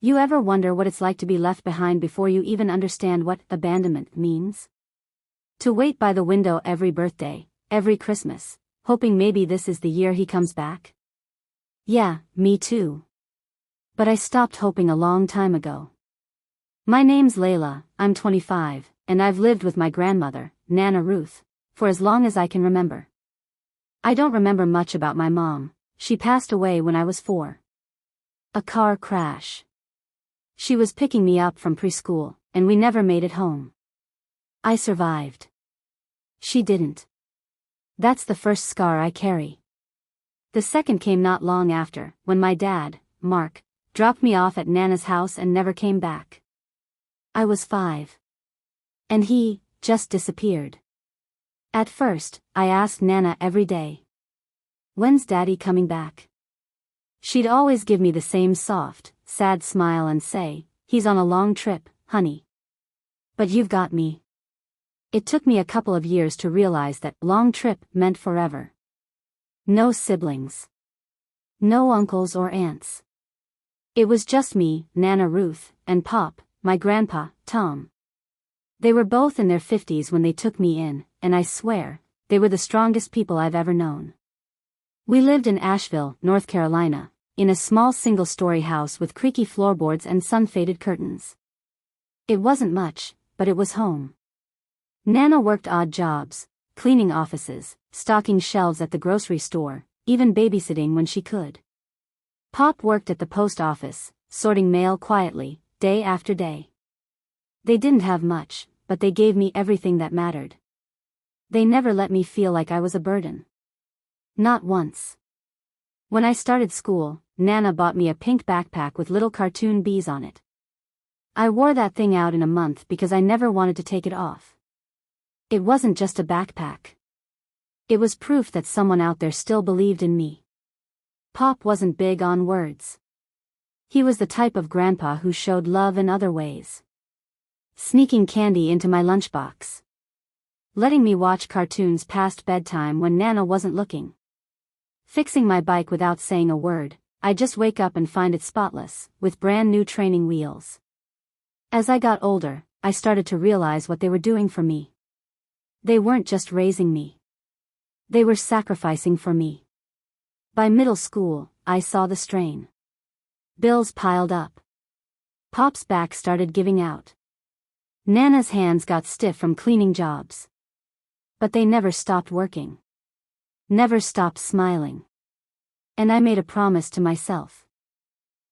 You ever wonder what it's like to be left behind before you even understand what abandonment means? To wait by the window every birthday, every Christmas, hoping maybe this is the year he comes back? Yeah, me too. But I stopped hoping a long time ago. My name's Layla, I'm 25, and I've lived with my grandmother, Nana Ruth, for as long as I can remember. I don't remember much about my mom. She passed away when I was 4. A car crash. She was picking me up from preschool, and we never made it home. I survived. She didn't. That's the first scar I carry. The second came not long after, when my dad, Mark, dropped me off at Nana's house and never came back. I was 5. And he just disappeared. At first, I asked Nana every day, "When's Daddy coming back?" She'd always give me the same soft, sad smile and say, "He's on a long trip, honey. But you've got me." It took me a couple of years to realize that long trip meant forever. No siblings. No uncles or aunts. It was just me, Nana Ruth, and Pop, my grandpa, Tom. They were both in their 50s when they took me in, and I swear, they were the strongest people I've ever known. We lived in Asheville, North Carolina, in a small single-story house with creaky floorboards and sun-faded curtains. It wasn't much, but it was home. Nana worked odd jobs, cleaning offices, stocking shelves at the grocery store, even babysitting when she could. Pop worked at the post office, sorting mail quietly, day after day. They didn't have much, but they gave me everything that mattered. They never let me feel like I was a burden. Not once. When I started school, Nana bought me a pink backpack with little cartoon bees on it. I wore that thing out in a month because I never wanted to take it off. It wasn't just a backpack. It was proof that someone out there still believed in me. Pop wasn't big on words. He was the type of grandpa who showed love in other ways. Sneaking candy into my lunchbox. Letting me watch cartoons past bedtime when Nana wasn't looking. Fixing my bike without saying a word. I'd just wake up and find it spotless, with brand new training wheels. As I got older, I started to realize what they were doing for me. They weren't just raising me. They were sacrificing for me. By middle school, I saw the strain. Bills piled up. Pop's back started giving out. Nana's hands got stiff from cleaning jobs. But they never stopped working. Never stopped smiling. And I made a promise to myself.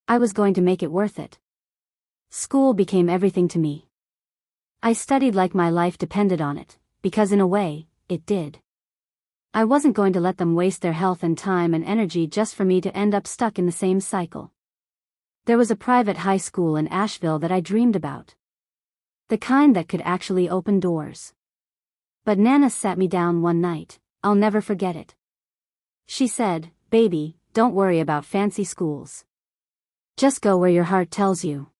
I was going to make it worth it. School became everything to me. I studied like my life depended on it, because in a way, it did. I wasn't going to let them waste their health and time and energy just for me to end up stuck in the same cycle. There was a private high school in Asheville that I dreamed about. The kind that could actually open doors. But Nana sat me down one night, I'll never forget it. She said, "Baby, don't worry about fancy schools. Just go where your heart tells you."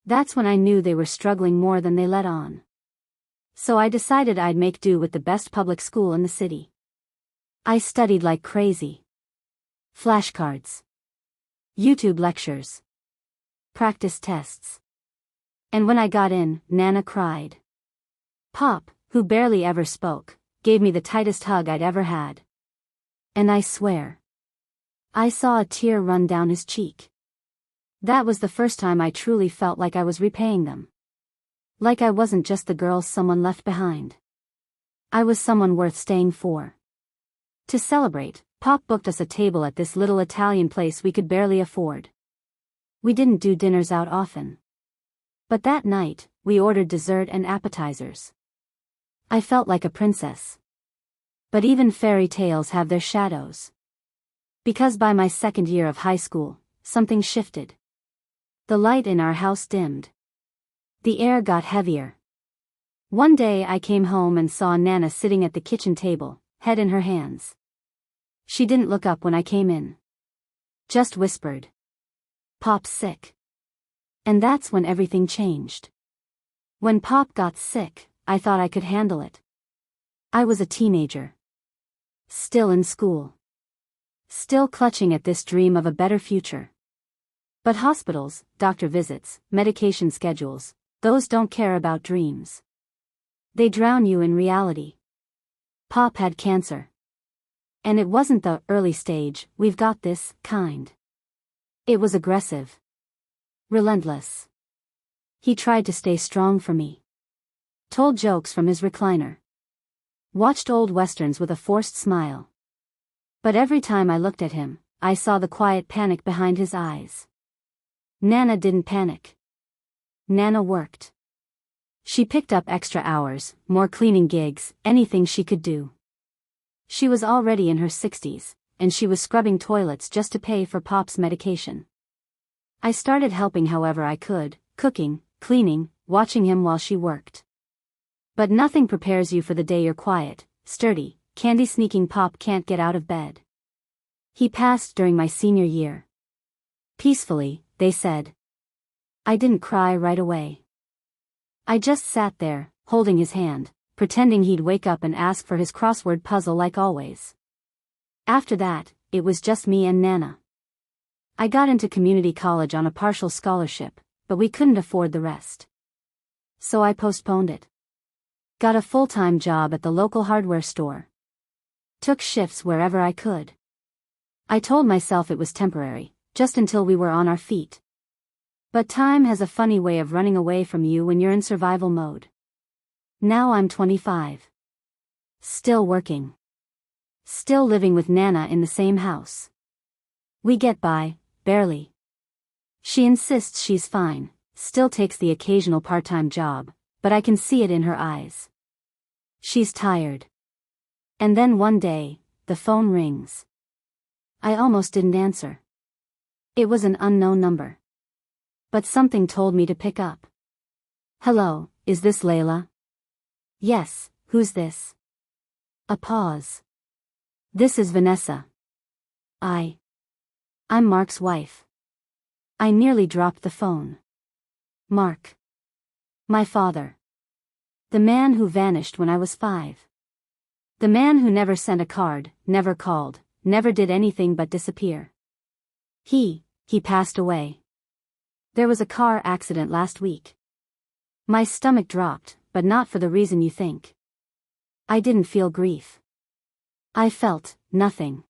That's when I knew they were struggling more than they let on. So I decided I'd make do with the best public school in the city. I studied like crazy. Flashcards. YouTube lectures. Practice tests. And when I got in, Nana cried. Pop, who barely ever spoke, gave me the tightest hug I'd ever had. And I swear, I saw a tear run down his cheek. That was the first time I truly felt like I was repaying them. Like I wasn't just the girl someone left behind. I was someone worth staying for. To celebrate, Pop booked us a table at this little Italian place we could barely afford. We didn't do dinners out often. But that night, we ordered dessert and appetizers. I felt like a princess. But even fairy tales have their shadows. Because by my second year of high school, something shifted. The light in our house dimmed. The air got heavier. One day I came home and saw Nana sitting at the kitchen table, head in her hands. She didn't look up when I came in. Just whispered. "Pop's sick." And that's when everything changed. When Pop got sick, I thought I could handle it. I was a teenager. Still in school. Still clutching at this dream of a better future. But hospitals, doctor visits, medication schedules, those don't care about dreams. They drown you in reality. Pop had cancer. And it wasn't the early stage, we've got this kind. It was aggressive. Relentless. He tried to stay strong for me. Told jokes from his recliner. Watched old westerns with a forced smile. But every time I looked at him, I saw the quiet panic behind his eyes. Nana didn't panic. Nana worked. She picked up extra hours, more cleaning gigs, anything she could do. She was already in her 60s, and she was scrubbing toilets just to pay for Pop's medication. I started helping however I could, cooking, cleaning, watching him while she worked. But nothing prepares you for the day you're quiet, sturdy, candy-sneaking Pop can't get out of bed. He passed during my senior year. Peacefully, they said. I didn't cry right away. I just sat there, holding his hand, pretending he'd wake up and ask for his crossword puzzle like always. After that, it was just me and Nana. I got into community college on a partial scholarship, but we couldn't afford the rest. So I postponed it. Got a full-time job at the local hardware store. Took shifts wherever I could. I told myself it was temporary, just until we were on our feet. But time has a funny way of running away from you when you're in survival mode. Now I'm 25. Still working. Still living with Nana in the same house. We get by, barely. She insists she's fine, still takes the occasional part-time job, but I can see it in her eyes. She's tired. And then one day, the phone rings. I almost didn't answer. It was an unknown number. But something told me to pick up. Hello, is this Layla? Yes, who's this? A pause. This is Vanessa. I'm Mark's wife. I nearly dropped the phone. Mark. My father. The man who vanished when I was 5. The man who never sent a card, never called, never did anything but disappear. He passed away. There was a car accident last week. My stomach dropped, but not for the reason you think. I didn't feel grief. I felt nothing.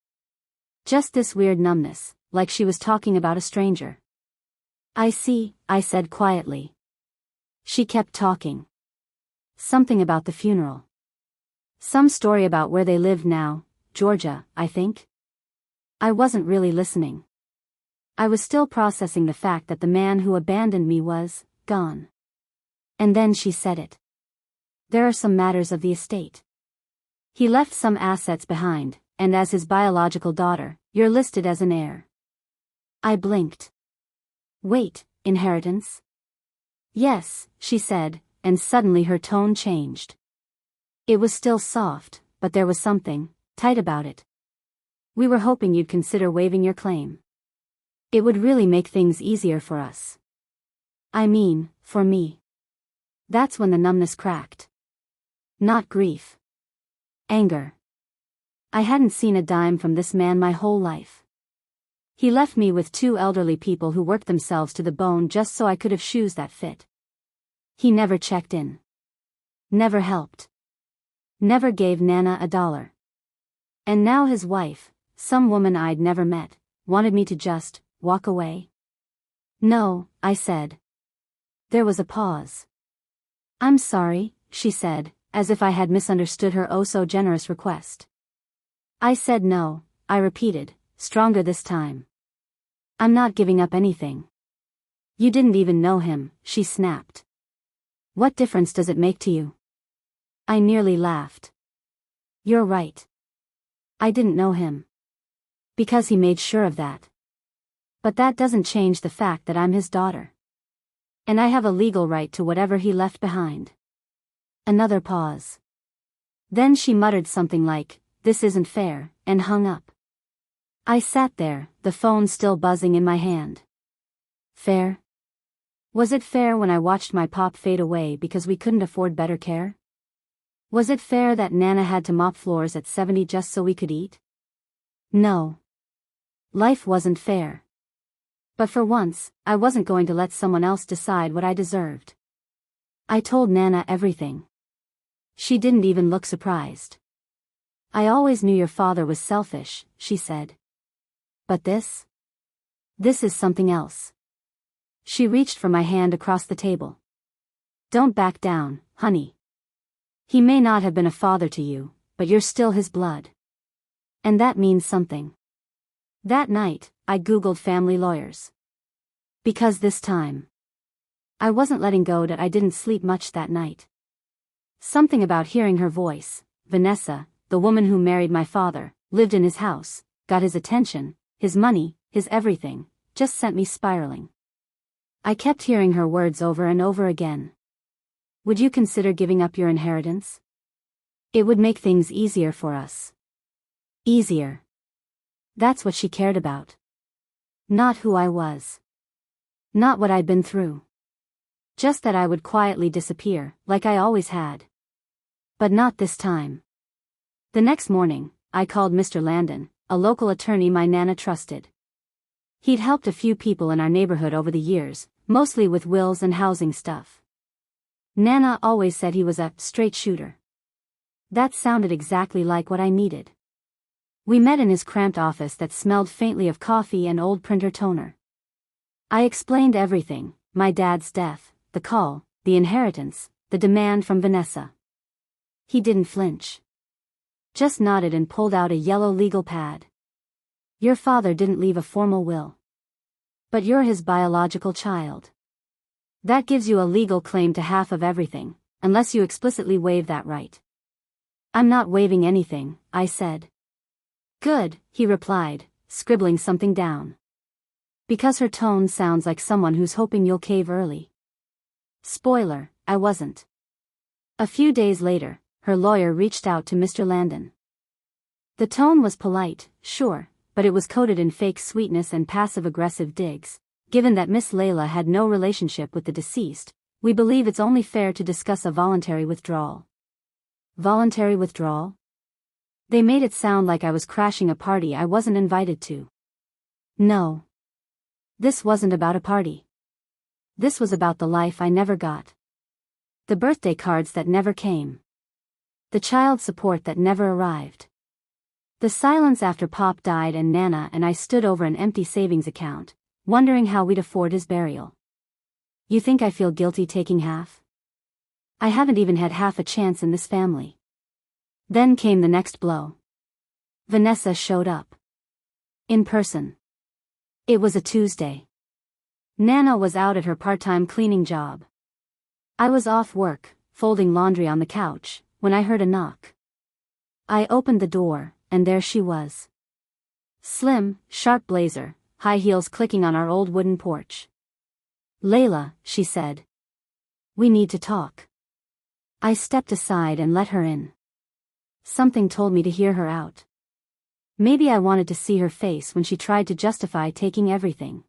Just this weird numbness, like she was talking about a stranger. I see, I said quietly. She kept talking. Something about the funeral. Some story about where they lived now, Georgia, I think. I wasn't really listening. I was still processing the fact that the man who abandoned me was gone. And then she said it. There are some matters of the estate. He left some assets behind, and as his biological daughter, you're listed as an heir. I blinked. Wait, inheritance? Yes, she said, and suddenly her tone changed. It was still soft, but there was something tight about it. We were hoping you'd consider waiving your claim. It would really make things easier for us. I mean, for me. That's when the numbness cracked. Not grief. Anger. I hadn't seen a dime from this man my whole life. He left me with 2 elderly people who worked themselves to the bone just so I could have shoes that fit. He never checked in. Never helped. Never gave Nana $1. And now his wife, some woman I'd never met, wanted me to just walk away. No, I said. There was a pause. I'm sorry, she said, as if I had misunderstood her oh-so-generous request. I said no, I repeated, stronger this time. I'm not giving up anything. You didn't even know him, she snapped. What difference does it make to you? I nearly laughed. You're right. I didn't know him. Because he made sure of that. But that doesn't change the fact that I'm his daughter. And I have a legal right to whatever he left behind. Another pause. Then she muttered something like, "This isn't fair," and hung up. I sat there, the phone still buzzing in my hand. Fair? Was it fair when I watched my pop fade away because we couldn't afford better care? Was it fair that Nana had to mop floors at 70 just so we could eat? No. Life wasn't fair. But for once, I wasn't going to let someone else decide what I deserved. I told Nana everything. She didn't even look surprised. I always knew your father was selfish, she said. But this? This is something else. She reached for my hand across the table. Don't back down, honey. He may not have been a father to you, but you're still his blood. And that means something. That night, I Googled family lawyers. Because this time, I wasn't letting go. That I didn't sleep much that night. Something about hearing her voice, Vanessa, the woman who married my father, lived in his house, got his attention, his money, his everything, just sent me spiraling. I kept hearing her words over and over again. Would you consider giving up your inheritance? It would make things easier for us. Easier. That's what she cared about. Not who I was. Not what I'd been through. Just that I would quietly disappear, like I always had. But not this time. The next morning, I called Mr. Landon, a local attorney my Nana trusted. He'd helped a few people in our neighborhood over the years, mostly with wills and housing stuff. Nana always said he was a straight shooter. That sounded exactly like what I needed. We met in his cramped office that smelled faintly of coffee and old printer toner. I explained everything, my dad's death, the call, the inheritance, the demand from Vanessa. He didn't flinch. Just nodded and pulled out a yellow legal pad. Your father didn't leave a formal will. But you're his biological child. That gives you a legal claim to half of everything, unless you explicitly waive that right. I'm not waiving anything, I said. Good, he replied, scribbling something down. Because her tone sounds like someone who's hoping you'll cave early. Spoiler, I wasn't. A few days later, her lawyer reached out to Mr. Landon. The tone was polite, sure, but it was coated in fake sweetness and passive-aggressive digs. Given that Miss Layla had no relationship with the deceased, we believe it's only fair to discuss a voluntary withdrawal. Voluntary withdrawal? They made it sound like I was crashing a party I wasn't invited to. No. This wasn't about a party. This was about the life I never got. The birthday cards that never came. The child support that never arrived. The silence after Pop died and Nana and I stood over an empty savings account, wondering how we'd afford his burial. You think I feel guilty taking half? I haven't even had half a chance in this family. Then came the next blow. Vanessa showed up. In person. It was a Tuesday. Nana was out at her part-time cleaning job. I was off work, folding laundry on the couch, when I heard a knock. I opened the door, and there she was. Slim, sharp blazer, high heels clicking on our old wooden porch. Layla, she said. We need to talk. I stepped aside and let her in. Something told me to hear her out. Maybe I wanted to see her face when she tried to justify taking everything.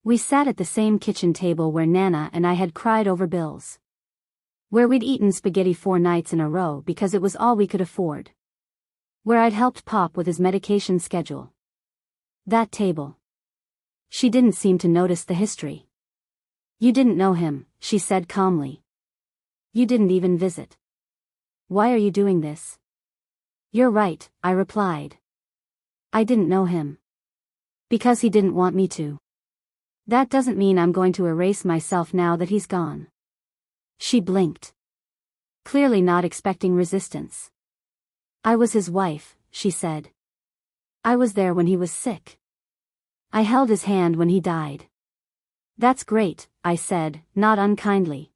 We sat at the same kitchen table where Nana and I had cried over bills. Where we'd eaten spaghetti 4 nights in a row because it was all we could afford. Where I'd helped Pop with his medication schedule. That table. She didn't seem to notice the history. You didn't know him, she said calmly. You didn't even visit. Why are you doing this? You're right, I replied. I didn't know him. Because he didn't want me to. That doesn't mean I'm going to erase myself now that he's gone. She blinked. Clearly not expecting resistance. I was his wife, she said. I was there when he was sick. I held his hand when he died. That's great, I said, not unkindly.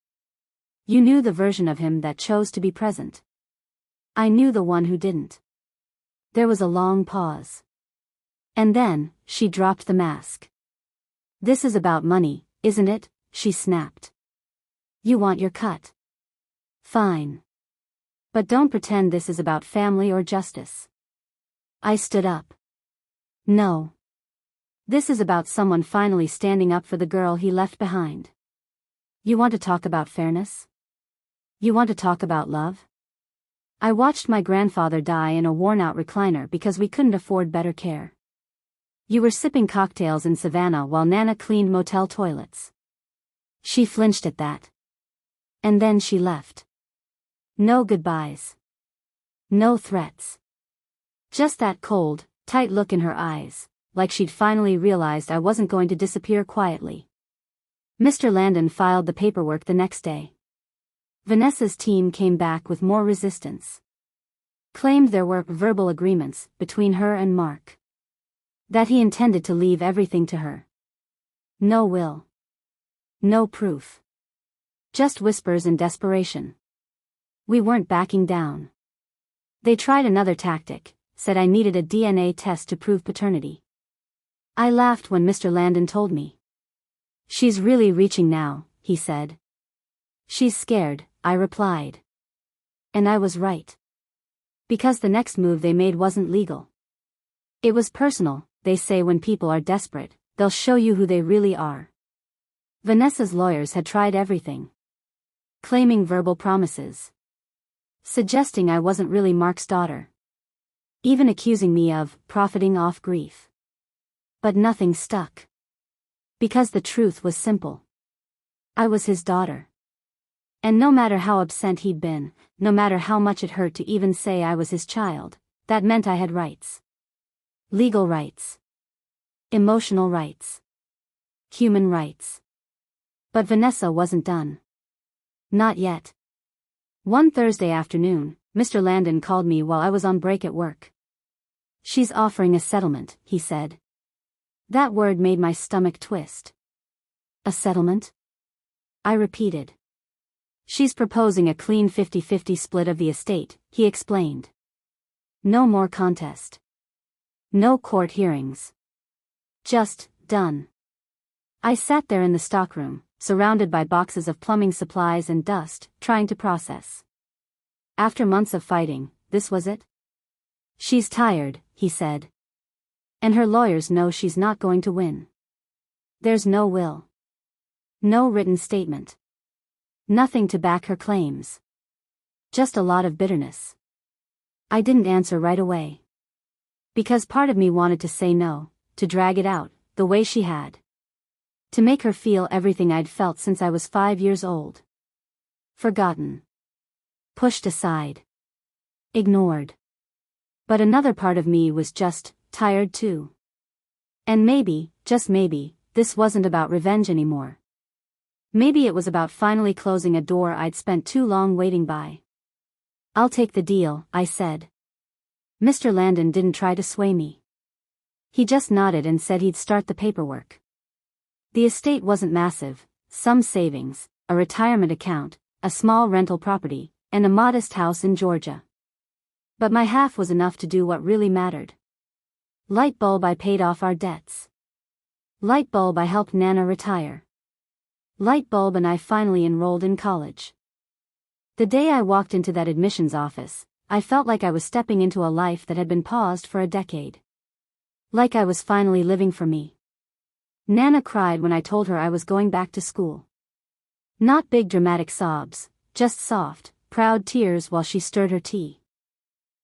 You knew the version of him that chose to be present. I knew the one who didn't. There was a long pause. And then, she dropped the mask. This is about money, isn't it? She snapped. You want your cut. Fine. But don't pretend this is about family or justice. I stood up. No. This is about someone finally standing up for the girl he left behind. You want to talk about fairness? You want to talk about love? I watched my grandfather die in a worn-out recliner because we couldn't afford better care. You were sipping cocktails in Savannah while Nana cleaned motel toilets. She flinched at that. And then she left. No goodbyes. No threats. Just that cold, tight look in her eyes, like she'd finally realized I wasn't going to disappear quietly. Mr. Landon filed the paperwork the next day. Vanessa's team came back with more resistance. Claimed there were verbal agreements between her and Mark. That he intended to leave everything to her. No will. No proof. Just whispers and desperation. We weren't backing down. They tried another tactic, said I needed a DNA test to prove paternity. I laughed when Mr. Landon told me. She's really reaching now, he said. She's scared, I replied. And I was right. Because the next move they made wasn't legal. It was personal. They say when people are desperate, they'll show you who they really are. Vanessa's lawyers had tried everything. Claiming verbal promises. Suggesting I wasn't really Mark's daughter. Even accusing me of profiting off grief. But nothing stuck. Because the truth was simple. I was his daughter. And no matter how upset he'd been, no matter how much it hurt to even say I was his child, that meant I had rights. Legal rights. Emotional rights. Human rights. But Vanessa wasn't done. Not yet. One Thursday afternoon, Mr. Landon called me while I was on break at work. She's offering a settlement, he said. That word made my stomach twist. A settlement? I repeated. She's proposing a clean 50-50 split of the estate, he explained. No more contest. No court hearings. Just, done. I sat there in the stockroom, surrounded by boxes of plumbing supplies and dust, trying to process. After months of fighting, this was it? She's tired, he said. And her lawyers know she's not going to win. There's no will. No written statement. Nothing to back her claims. Just a lot of bitterness. I didn't answer right away. Because part of me wanted to say no, to drag it out, the way she had. To make her feel everything I'd felt since I was 5 years old. Forgotten. Pushed aside. Ignored. But another part of me was just tired too. And maybe, just maybe, this wasn't about revenge anymore. Maybe it was about finally closing a door I'd spent too long waiting by. I'll take the deal, I said. Mr. Landon didn't try to sway me. He just nodded and said he'd start the paperwork. The estate wasn't massive, some savings, a retirement account, a small rental property, and a modest house in Georgia. But my half was enough to do what really mattered. Light bulb, I paid off our debts. Light bulb, I helped Nana retire. Light bulb, and I finally enrolled in college. The day I walked into that admissions office, I felt like I was stepping into a life that had been paused for a decade. Like I was finally living for me. Nana cried when I told her I was going back to school. Not big dramatic sobs, just soft, proud tears while she stirred her tea.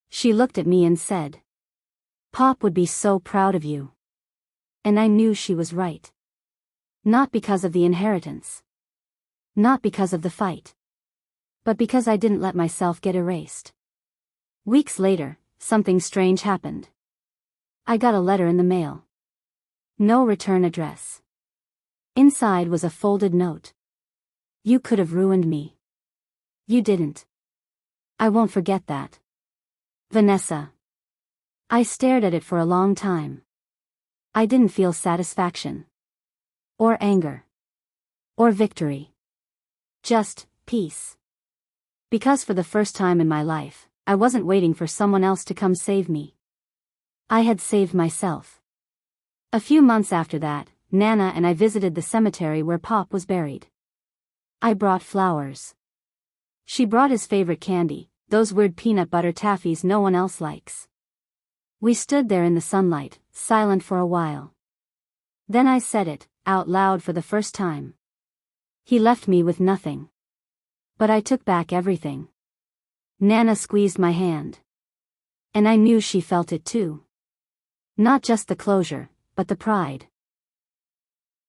She looked at me and said, "Pop would be so proud of you." And I knew she was right. Not because of the inheritance. Not because of the fight. But because I didn't let myself get erased. Weeks later, something strange happened. I got a letter in the mail. No return address. Inside was a folded note. "You could have ruined me. You didn't. I won't forget that. Vanessa." I stared at it for a long time. I didn't feel satisfaction. Or anger. Or victory. Just peace. Because for the first time in my life, I wasn't waiting for someone else to come save me. I had saved myself. A few months after that, Nana and I visited the cemetery where Pop was buried. I brought flowers. She brought his favorite candy, those weird peanut butter taffies no one else likes. We stood there in the sunlight, silent for a while. Then I said it, out loud for the first time. He left me with nothing. But I took back everything. Nana squeezed my hand. And I knew she felt it too. Not just the closure, but the pride.